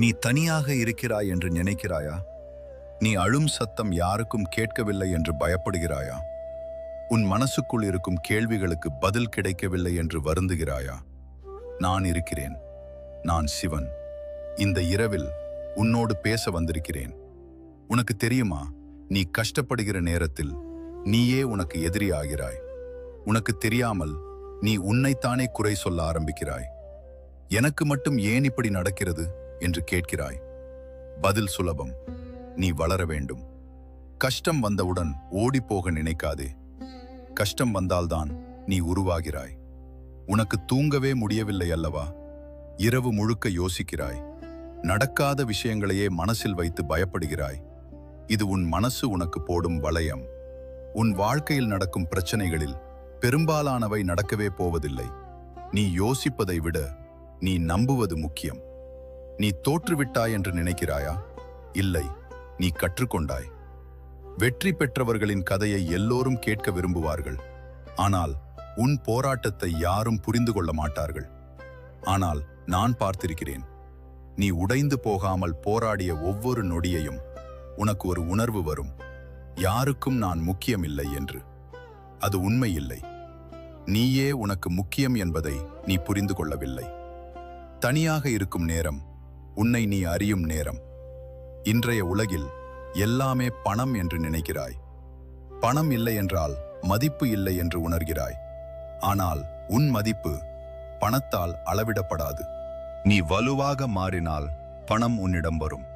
நீ தனியாக இருக்கிறாய் என்று நினைக்கிறாயா? நீ அழும் சத்தம் யாருக்கும் கேட்கவில்லை என்று பயப்படுகிறாயா? உன் மனசுக்குள் இருக்கும் கேள்விகளுக்கு பதில் கிடைக்கவில்லை என்று வருந்துகிறாயா? நான் இருக்கிறேன். நான் சிவன். இந்த இரவில் உன்னோடு பேச வந்திருக்கிறேன். உனக்கு தெரியுமா, நீ கஷ்டப்படுகிற நேரத்தில் நீயே உனக்கு எதிரி ஆகிறாய். உனக்கு தெரியாமல் நீ உன்னைத்தானே குறை சொல்ல ஆரம்பிக்கிறாய். எனக்கு மட்டும் ஏன் இப்படி நடக்கிறது என்று கேட்கிறாய். பதில் சுலபம். நீ வளர வேண்டும். கஷ்டம் வந்தவுடன் ஓடிப்போக நினைக்காதே. கஷ்டம் வந்தால்தான் நீ உருவாகிறாய். உனக்கு தூங்கவே முடியவில்லை அல்லவா? இரவு முழுக்க யோசிக்கிறாய். நடக்காத விஷயங்களையே மனசில் வைத்து பயப்படுகிறாய். இது உன் மனசு உனக்கு போடும் வளையம். உன் வாழ்க்கையில் நடக்கும் பிரச்சனைகளில் பெரும்பாலானவை நடக்கவே போவதில்லை. நீ யோசிப்பதை விட நீ நம்புவது முக்கியம். நீ தோற்றுவிட்டாய் என்று நினைக்கிறாயா? இல்லை, நீ கற்றுக்கொண்டாய். வெற்றி பெற்றவர்களின் கதையை எல்லோரும் கேட்க விரும்புவார்கள். ஆனால் உன் போராட்டத்தை யாரும் புரிந்து கொள்ள மாட்டார்கள். ஆனால் நான் பார்த்திருக்கிறேன். நீ உடைந்து போகாமல் போராடிய ஒவ்வொரு நொடியையும் உனக்கு ஒரு உணர்வு வரும். யாருக்கும் நான் முக்கியமில்லை என்று. அது உண்மை இல்லை. நீயே உனக்கு முக்கியம் என்பதை நீ புரிந்து கொள்ளவில்லை. தனியாக இருக்கும் நேரம் உன்னை நீ அறியும் நேரம். இன்றைய உலகில் எல்லாமே பணம் என்று நினைக்கிறாய். பணம் இல்லை என்றால் மதிப்பு இல்லை என்று உணர்கிறாய். ஆனால் உன் மதிப்பு பணத்தால் அளவிடப்படாது. நீ வலுவாக மாறினால் பணம் உன்னிடம் வரும்.